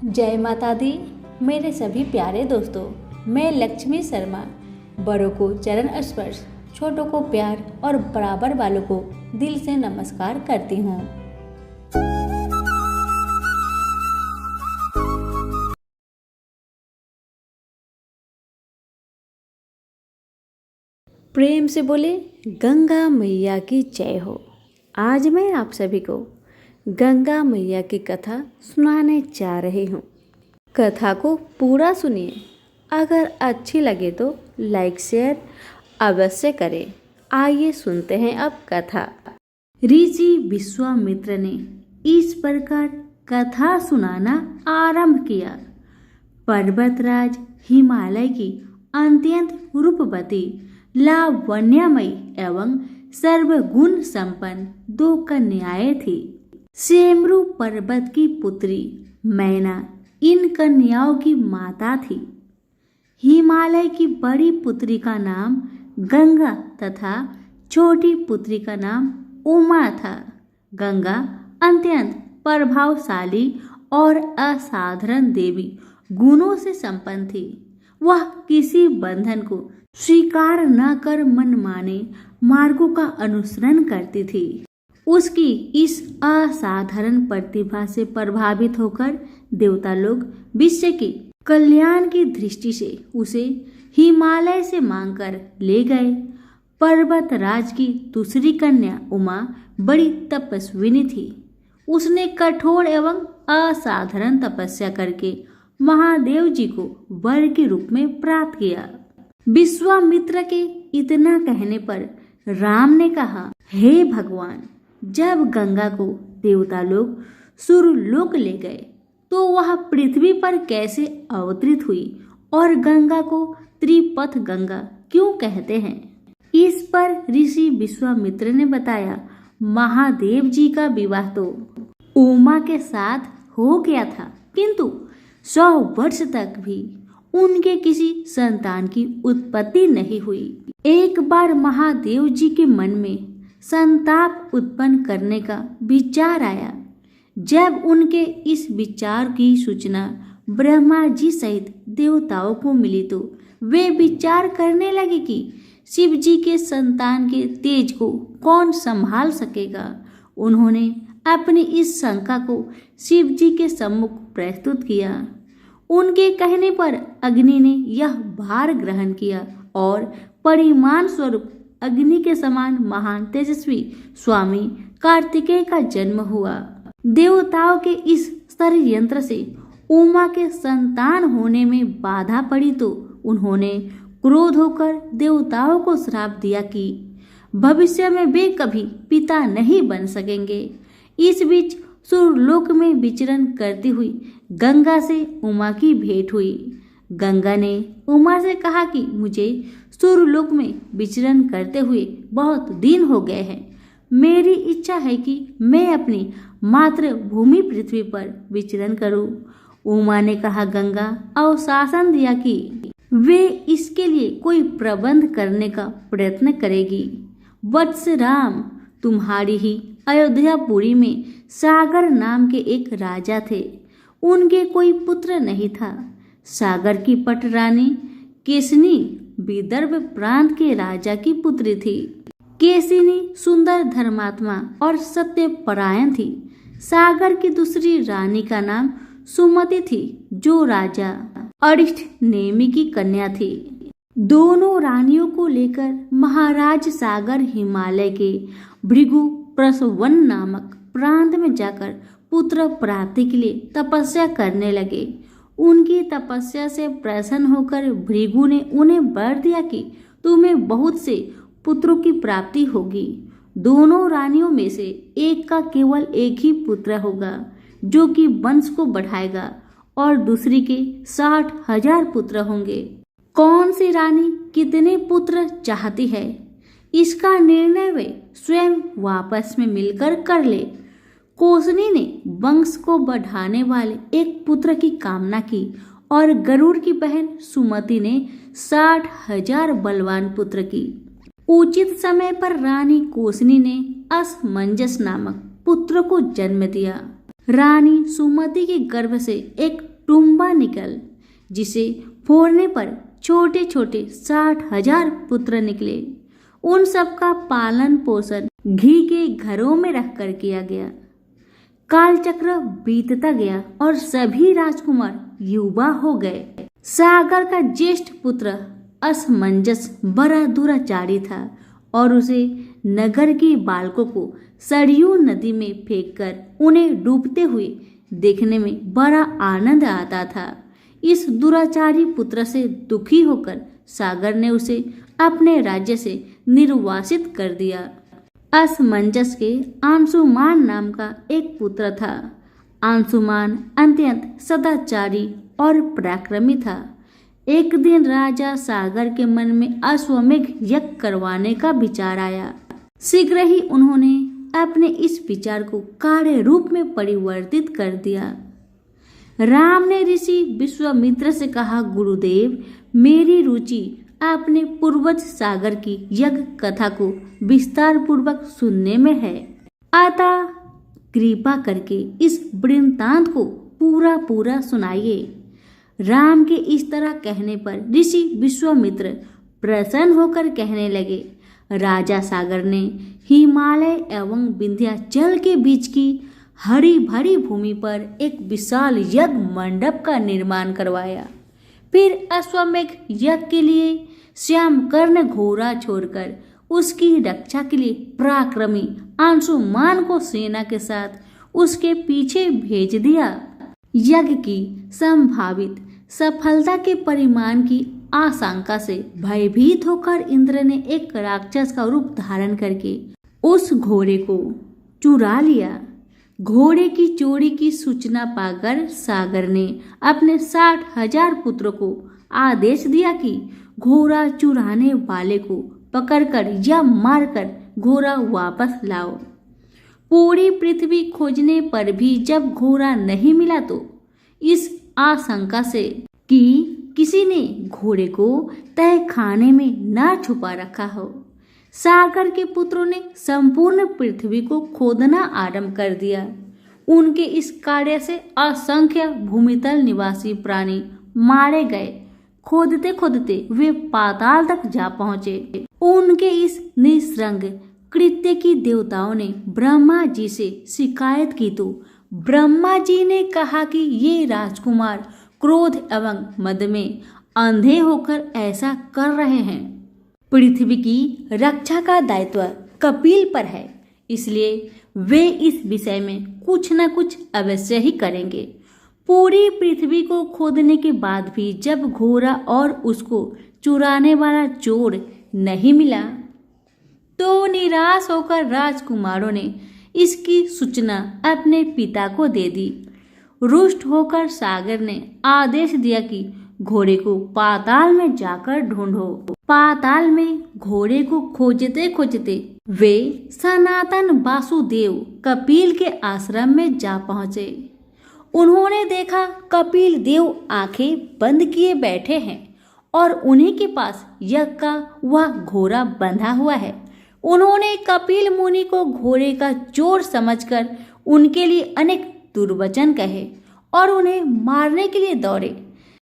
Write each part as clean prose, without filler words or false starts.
जय माता दी। मेरे सभी प्यारे दोस्तों, मैं लक्ष्मी शर्मा बड़ों को चरण स्पर्श, छोटों को प्यार और बराबर वालों को दिल से नमस्कार करती हूँ। प्रेम से बोले गंगा मैया की जय हो। आज मैं आप सभी को गंगा मैया की कथा सुनाने जा रही हूँ। कथा को पूरा सुनिए। अगर अच्छी लगे तो लाइक शेयर अवश्य करें। आइए सुनते हैं अब कथा। ऋषि विश्वामित्र ने इस प्रकार कथा सुनाना आरंभ किया। पर्वतराज हिमालय की अत्यंत रूपवती, लावण्यमयी एवं सर्वगुण संपन्न दो कन्याएं थी। सेमरू पर्वत की पुत्री मैना इन कन्याओं की माता थी। हिमालय की बड़ी पुत्री का नाम गंगा तथा छोटी पुत्री का नाम उमा था। गंगा अत्यंत प्रभावशाली और असाधारण देवी गुणों से संपन्न थी। वह किसी बंधन को स्वीकार न कर मनमाने मार्गों का अनुसरण करती थी। उसकी इस असाधारण प्रतिभा से प्रभावित होकर देवता लोग विश्व के कल्याण की दृष्टि से उसे हिमालय से मांगकर ले गए। पर्वतराज की दूसरी कन्या उमा बड़ी तपस्विनी थी। उसने कठोर एवं असाधारण तपस्या करके महादेव जी को वर के रूप में प्राप्त किया। विश्वामित्र के इतना कहने पर राम ने कहा, हे भगवान, जब गंगा को देवता लोग सुरलोक ले गए तो वह पृथ्वी पर कैसे अवतरित हुई और गंगा को त्रिपथ गंगा क्यों कहते हैं? इस पर ऋषि विश्वामित्र ने बताया, महादेव जी का विवाह तो उमा के साथ हो गया था, किंतु 100 वर्ष तक भी उनके किसी संतान की उत्पत्ति नहीं हुई। एक बार महादेव जी के मन में संताप उत्पन्न करने का विचार आया। जब उनके इस विचार की सूचना ब्रह्मा जी सहित देवताओं को मिली तो वे विचार करने लगे कि शिव जी के संतान के तेज को कौन संभाल सकेगा। उन्होंने अपनी इस शंका को शिव जी के सम्मुख प्रस्तुत किया। उनके कहने पर अग्नि ने यह भार ग्रहण किया और परिमाण स्वरूप अग्नि के समान महान तेजस्वी स्वामी कार्तिकेय का जन्म हुआ। देवताओं के इस षड्यंत्र से उमा के संतान होने में बाधा पड़ी तो उन्होंने क्रोध होकर देवताओं को श्राप दिया कि भविष्य में वे कभी पिता नहीं बन सकेंगे। इस बीच सुरलोक में विचरण करती हुई गंगा से उमा की भेंट हुई। गंगा ने उमा से कहा कि मुझे सुरलोक में विचरण करते हुए बहुत दिन हो गए हैं। मेरी इच्छा है कि मैं अपनी मातृभूमि पृथ्वी पर विचरण करूं। उमा ने कहा, गंगा आश्वासन दिया कि वे इसके लिए कोई प्रबंध करने का प्रयत्न करेगी। वत्स राम, तुम्हारी ही अयोध्यापुरी में सागर नाम के एक राजा थे। उनके कोई पुत्र नहीं था। सागर की पटरानी केसनी विदर्भ प्रांत के राजा की पुत्री थी। केसिनी सुंदर, धर्मात्मा और सत्यपरायण थी। सागर की दूसरी रानी का नाम सुमति थी, जो राजा अरिष्ट नेमि की कन्या थी। दोनों रानियों को लेकर महाराज सागर हिमालय के भृगु प्रसवन नामक प्रांत में जाकर पुत्र प्राप्ति के लिए तपस्या करने लगे। उनकी तपस्या से प्रसन्न होकर भृगु ने उन्हें वर दिया कि तुम्हें बहुत से पुत्रों की प्राप्ति होगी। दोनों रानियों में से एक का केवल एक ही पुत्र होगा, जो कि वंश को बढ़ाएगा, और दूसरी के 60,000 पुत्र होंगे। कौन सी रानी कितने पुत्र चाहती है, इसका निर्णय वे स्वयं वापस में मिलकर कर ले। कोसनी ने वंश को बढ़ाने वाले एक पुत्र की कामना की और गरुड़ की बहन सुमति ने 60,000 बलवान पुत्र की। उचित समय पर रानी कोसनी ने असमंजस नामक पुत्र को जन्म दिया। रानी सुमति के गर्भ से एक टुम्बा निकल, जिसे फोड़ने पर छोटे छोटे 60,000 पुत्र निकले। उन सबका पालन पोषण घी के घरों में रखकर किया गया। कालचक्र बीतता गया और सभी राजकुमार युवा हो गए। सागर का ज्येष्ठ पुत्र असमंजस बड़ा दुराचारी था और उसे नगर के बालकों को सरयू नदी में फेंककर उन्हें डूबते हुए देखने में बड़ा आनंद आता था। इस दुराचारी पुत्र से दुखी होकर सागर ने उसे अपने राज्य से निर्वासित कर दिया। असमंजस के अंशुमान नाम का एक पुत्र था। अंशुमान अत्यंत सदाचारी और पराक्रमी था। एक दिन राजा सागर के मन में अश्वमेघ यज्ञ करवाने का विचार आया। शीघ्र ही उन्होंने अपने इस विचार को कार्य रूप में परिवर्तित कर दिया। राम ने ऋषि विश्वामित्र से कहा, गुरुदेव, मेरी रुचि अपने पूर्वज सागर की यज्ञ कथा को विस्तार पूर्वक सुनने में है। अतः कृपा करके इस वृत्तांत को पूरा पूरा सुनाइए। राम के इस तरह कहने पर ऋषि विश्वामित्र प्रसन्न होकर कहने लगे, राजा सागर ने हिमालय एवं विंध्याचल के बीच की हरी भरी भूमि पर एक विशाल यज्ञ मंडप का निर्माण करवाया। फिर अश्वमेघ यज्ञ के लिए श्यामकर्ण घोड़ा छोड़कर उसकी रक्षा के लिए पराक्रमी अंशुमान को सेना के साथ उसके पीछे भेज दिया। यज्ञ की संभावित सफलता के परिमाण की आशंका से भयभीत होकर इंद्र ने एक राक्षस का रूप धारण करके उस घोड़े को चुरा लिया। घोड़े की चोरी की सूचना पाकर सागर ने अपने 60,000 पुत्रों को आदेश दिया कि घोड़ा चुराने वाले को पकड़कर या मारकर घोड़ा वापस लाओ। पूरी पृथ्वी खोजने पर भी जब घोड़ा नहीं मिला तो इस आशंका से कि किसी ने घोड़े को तय खाने में न छुपा रखा हो, सागर के पुत्रों ने संपूर्ण पृथ्वी को खोदना आरंभ कर दिया। उनके इस कार्य से असंख्य भूमितल निवासी प्राणी मारे गए। खोदते खोदते वे पाताल तक जा पहुंचे। उनके इस निःसंग कृत्य की देवताओं ने ब्रह्मा जी से शिकायत की तो ब्रह्मा जी ने कहा कि ये राजकुमार क्रोध एवं मद में अंधे होकर ऐसा कर रहे हैं। पृथ्वी की रक्षा का दायित्व कपिल पर है, इसलिए वे इस विषय में कुछ न कुछ अवश्य ही करेंगे। पूरी पृथ्वी को खोदने के बाद भी जब घोड़ा और उसको चुराने वाला चोर नहीं मिला तो निराश होकर राजकुमारों ने इसकी सूचना अपने पिता को दे दी। रुष्ट होकर सागर ने आदेश दिया कि घोड़े को पाताल में जाकर ढूंढो। पाताल में घोड़े को खोजते खोजते वे सनातन वासुदेव कपिल के आश्रम में जा पहुंचे। उन्होंने देखा कपिल देव आंखें बंद किए बैठे हैं और उन्हीं के पास यज्ञ का वह घोड़ा बंधा हुआ है। उन्होंने कपिल मुनि को घोड़े का चोर समझकर उनके लिए अनेक दुर्वचन कहे और उन्हें मारने के लिए दौड़े।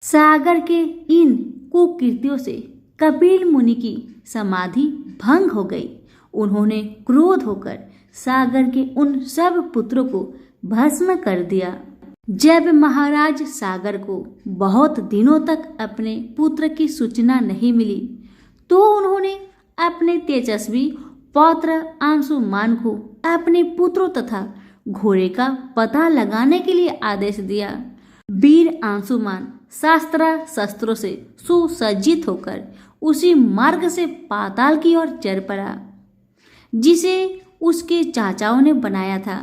सागर के इन कुकृत्यों से कपिल मुनि की समाधि भंग हो गई। उन्होंने क्रोध होकर सागर के उन सब पुत्रों को भस्म कर दिया। जब महाराज सागर को बहुत दिनों तक अपने पुत्र की सूचना नहीं मिली तो उन्होंने अपने तेजस्वी पौत्र अंशुमान को अपने पुत्रों तथा घोड़े का पता लगाने के लिए आदेश दिया। वीर अंशुमान शस्त्रों से सुसज्जित होकर उसी मार्ग से पाताल की ओर चल पड़ा जिसे उसके चाचाओं ने बनाया था।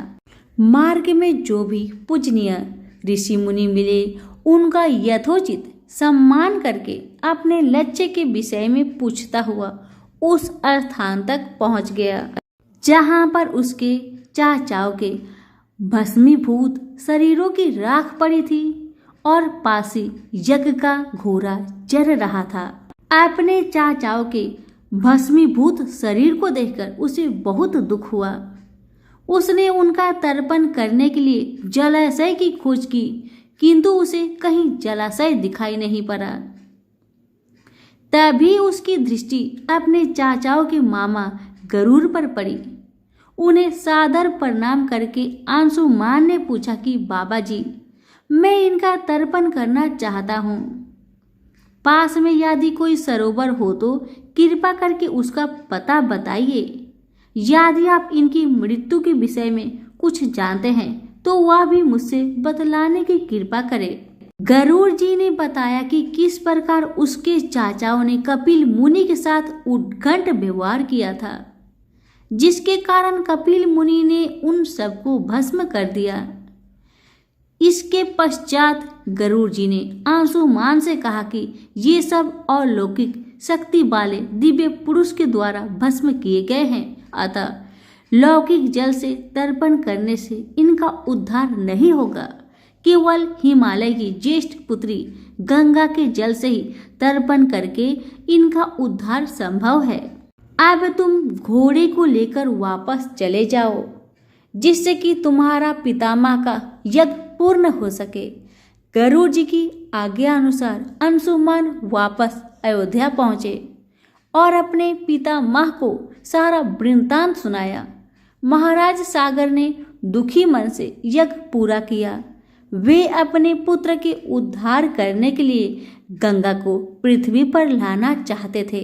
मार्ग में जो भी पूजनीय ऋषि मुनि मिले उनका यथोचित सम्मान करके अपने लक्ष्य के विषय में पूछता हुआ उस स्थान तक पहुंच गया जहां पर उसके चाचाओं के भस्मीभूत शरीरों की राख पड़ी थी और पासी यज्ञ का घोड़ा जल रहा था। अपने चाचाओं के भस्मीभूत शरीर को देखकर उसे बहुत दुख हुआ। उसने उनका तर्पण करने के लिए जलाशय की खोज की, किंतु उसे कहीं जलाशय दिखाई नहीं पड़ा। तभी उसकी दृष्टि अपने चाचाओं के मामा गरुड़ पर पड़ी। उन्हें सादर प्रणाम करके अंशुमान ने पूछा कि बाबा जी, मैं इनका तर्पण करना चाहता हूँ। पास में यदि कोई सरोवर हो तो कृपा करके उसका पता बताइए। यदि आप इनकी मृत्यु के विषय में कुछ जानते हैं तो वह भी मुझसे बतलाने की कृपा करें। गरुड़ जी ने बताया कि किस प्रकार उसके चाचाओं ने कपिल मुनि के साथ उद्घंट व्यवहार किया था, जिसके कारण कपिल मुनि ने उन सबको भस्म कर दिया। इसके पश्चात गरुड़ जी ने अंशुमान से कहा कि ये सब अलौकिक शक्ति वाले दिव्य पुरुष के द्वारा भस्म किए गए हैं, अतः लौकिक जल से तर्पण करने से इनका उद्धार नहीं होगा। केवल हिमालय की ज्येष्ठ पुत्री गंगा के जल से ही तर्पण करके इनका उद्धार संभव है। अब तुम घोड़े को लेकर वापस चले जाओ, जिससे कि तुम्हारा पितामह का यज्ञ पूर्ण हो सके। गरुड़ जी की आज्ञा अनुसार अंशुमान वापस अयोध्या पहुंचे और अपने पितामह को सारा वृत्तांत सुनाया। महाराज सागर ने दुखी मन से यज्ञ पूरा किया। वे अपने पुत्र के उद्धार करने के लिए गंगा को पृथ्वी पर लाना चाहते थे,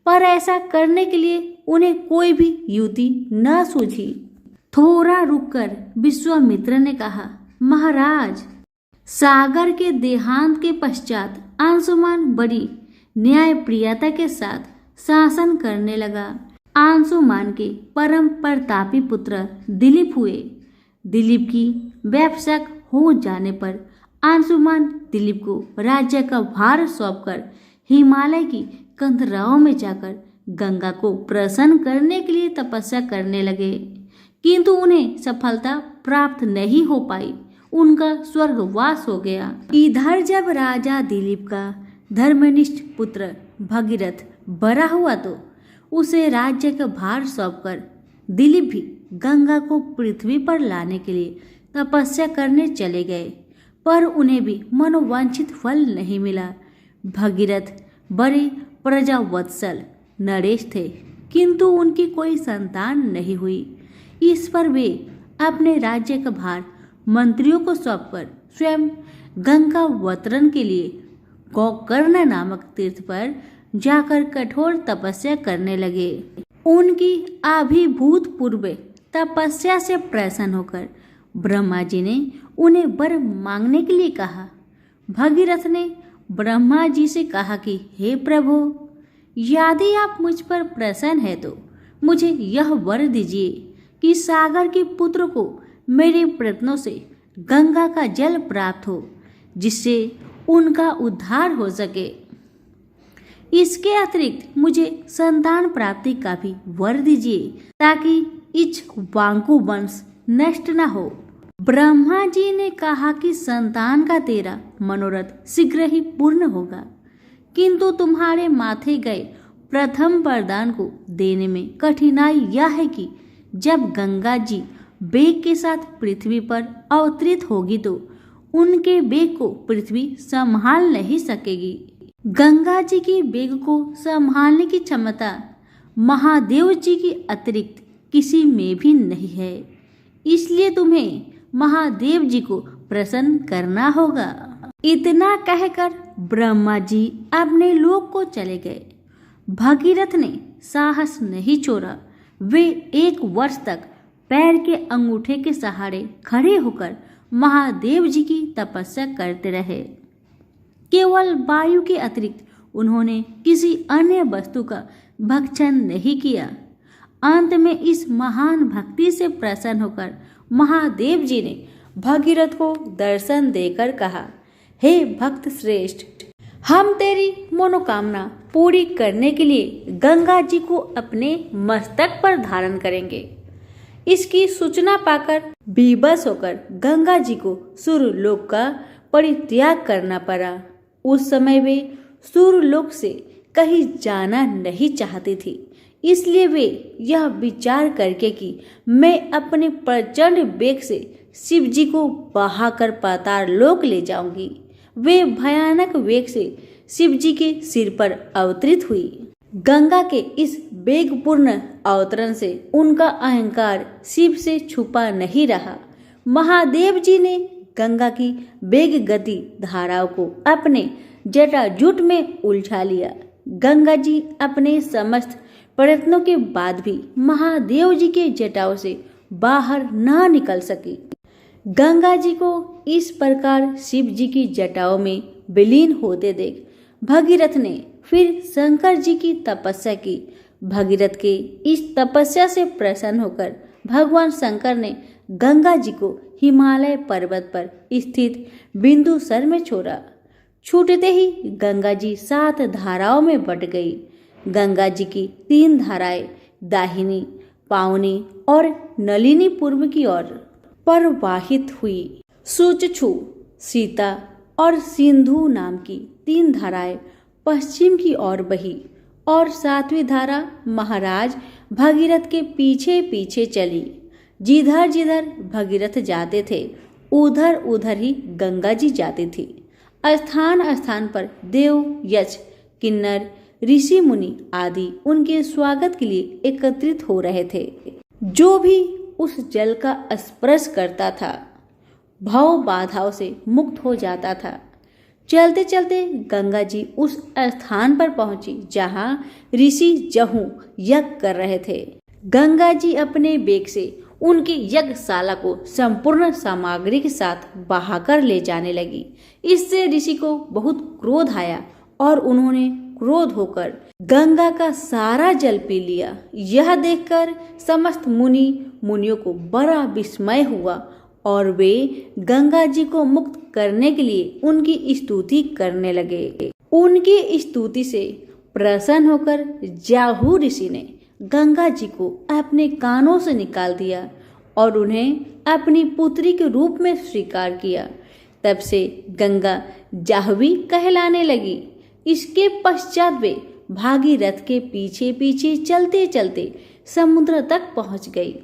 पर ऐसा करने के लिए उन्हें कोई भी युक्ति न सूझी। थोड़ा रुककर विश्वामित्र ने कहा, महाराज, सागर के देहांत के पश्चात अंशुमान बड़ी न्यायप्रियता के साथ शासन करने लगा। अंशुमान के परम प्रतापी पुत्र दिलीप हुए। दिलीप की व्यवसाय हो जाने पर अंशुमान दिलीप को राज्य का भार सौंपकर हिमालय की कंदराओं में जाकर गंगा को प्रसन्न करने के लिए तपस्या करने लगे, किंतु उन्हें सफलता प्राप्त नहीं हो पाई। उनका स्वर्गवास हो गया। इधर जब राजा दिलीप का धर्मनिष्ठ पुत्र भगीरथ बड़ा हुआ तो उसे राज्य का भार सौंपकर दिलीप भी गंगा को पृथ्वी पर लाने के लिए तपस्या करने चले गए, पर उन्हें भी मनोवांछित फल नहीं मिला। भगीरथ बड़े प्रजावत्सल नरेश थे, किंतु उनकी कोई संतान नहीं हुई। इस पर वे अपने राज्य का भार मंत्रियों को सौंपकर स्वयं गंगावतरण के लिए गोकर्ण नामक तीर्थ पर जाकर कठोर तपस्या करने लगे। उनकी अभिभूतपूर्व तपस्या से प्रसन्न होकर ब्रह्मा जी ने उन्हें वर मांगने के लिए कहा। भगीरथ ने ब्रह्मा जी से कहा कि हे प्रभु, यदि आप मुझ पर प्रसन्न है तो मुझे यह वर दीजिए कि सागर के पुत्र को मेरे प्रयत्नों से गंगा का जल प्राप्त हो, जिससे उनका उद्धार हो सके। इसके अतिरिक्त मुझे संतान प्राप्ति का भी वर दीजिए, ताकि इक्ष्वाकु वंश नष्ट न हो। ब्रह्मा जी ने कहा कि संतान का तेरा मनोरथ शीघ्र ही पूर्ण होगा, किंतु तुम्हारे माथे गए प्रथम वरदान को देने में कठिनाई यह है कि जब गंगा जी वेग के साथ पृथ्वी पर अवतरित होगी तो उनके वेग को पृथ्वी संभाल नहीं सकेगी। गंगा जी की वेग को संभालने की क्षमता महादेव जी की अतिरिक्त किसी में भी नहीं है, इसलिए तुम्हें महादेव जी को प्रसन्न करना होगा। इतना कहकर ब्रह्मा जी अपने लोक को चले गए। भगीरथ ने साहस नहीं छोड़ा। वे 1 वर्ष तक पैर के अंगूठे के सहारे खड़े होकर महादेव जी की तपस्या करते रहे। केवल वायु के अतिरिक्त उन्होंने किसी अन्य वस्तु का भक्षण नहीं किया। अंत में इस महान भक्ति से प्रसन्न होकर महादेव जी ने भगीरथ को दर्शन देकर कहा, हे भक्त श्रेष्ठ, हम तेरी मनोकामना पूरी करने के लिए गंगा जी को अपने मस्तक पर धारण करेंगे। इसकी सूचना पाकर विवश होकर गंगा जी को सूर्यलोक का परित्याग करना पड़ा। उस समय वे सूर्यलोक से कहीं जाना नहीं चाहती थी, इसलिए वे यह विचार करके कि मैं अपने प्रचंड वेग से शिव जी को बहाकर पाताल लोक ले जाऊंगी। वे भयानक वेग से शिव जी के सिर पर अवतरित हुई। गंगा के इस वेगपूर्ण अवतरण से उनका अहंकार शिव से छुपा नहीं रहा। महादेव जी ने गंगा की वेग गति धाराओं को अपने जटाजूट में उलझा लिया। गंगा जी अपने समस्त प्रयत्नों के बाद भी महादेव जी के जटाओं से बाहर न निकल सकी। गंगा जी को इस प्रकार शिव जी की जटाओं में विलीन होते देख भगीरथ ने फिर शंकर जी की तपस्या की। भगीरथ के इस तपस्या से प्रसन्न होकर भगवान शंकर ने गंगा जी को हिमालय पर्वत पर स्थित बिंदुसर में छोड़ा। छूटते ही गंगा जी 7 धाराओं में बट गई। गंगा जी की 3 धाराएं दाहिनी, पावनी और नलिनी पूर्व की ओर प्रवाहित हुई। सुचक्षु, सीता और सिंधु नाम की 3 धाराएं पश्चिम की ओर बही और 7वीं धारा महाराज भगीरथ के पीछे पीछे चली। जिधर जिधर भगीरथ जाते थे उधर उधर ही गंगा जी जाती थी। स्थान स्थान पर देव, यक्ष, किन्नर, ऋषि मुनि आदि उनके स्वागत के लिए एकत्रित हो रहे थे। जो भी उस जल का स्पर्श करता था भव बाधाओं से मुक्त हो जाता था। चलते चलते गंगा जी उस स्थान पर पहुंची जहां ऋषि जहू यज्ञ कर रहे थे। गंगा जी अपने वेग से उनकी यज्ञशाला को संपूर्ण सामग्री के साथ बहाकर ले जाने लगी। इससे ऋषि को बहुत क्रोध आया और उन्होंने क्रोध होकर गंगा का सारा जल पी लिया। यह देखकर समस्त मुनियों को बड़ा विस्मय हुआ और वे गंगा जी को मुक्त करने के लिए उनकी स्तुति करने लगे। उनकी स्तुति से प्रसन्न होकर जाहू ऋषि ने गंगा जी को अपने कानों से निकाल दिया और उन्हें अपनी पुत्री के रूप में स्वीकार किया। तब से गंगा जाह्नवी कहलाने लगी। इसके पश्चात वे भागीरथ के पीछे पीछे चलते चलते समुद्र तक पहुंच गई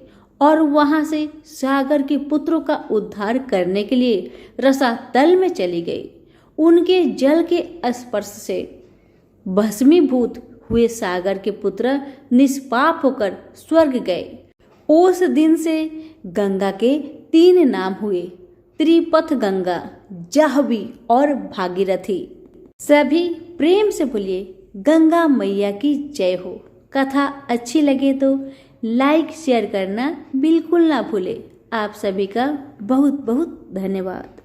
और वहां से सागर के पुत्रों का उद्धार करने के लिए रसातल में चली गई। उनके जल के स्पर्श से भस्मीभूत हुए सागर के पुत्र निष्पाप होकर स्वर्ग गए। उस दिन से गंगा के 3 नाम हुए, त्रिपथ गंगा, जाह्नवी और भागीरथी। सभी प्रेम से बोलिए गंगा मैया की जय हो। कथा अच्छी लगे तो लाइक शेयर करना बिल्कुल ना भूले। आप सभी का बहुत बहुत धन्यवाद।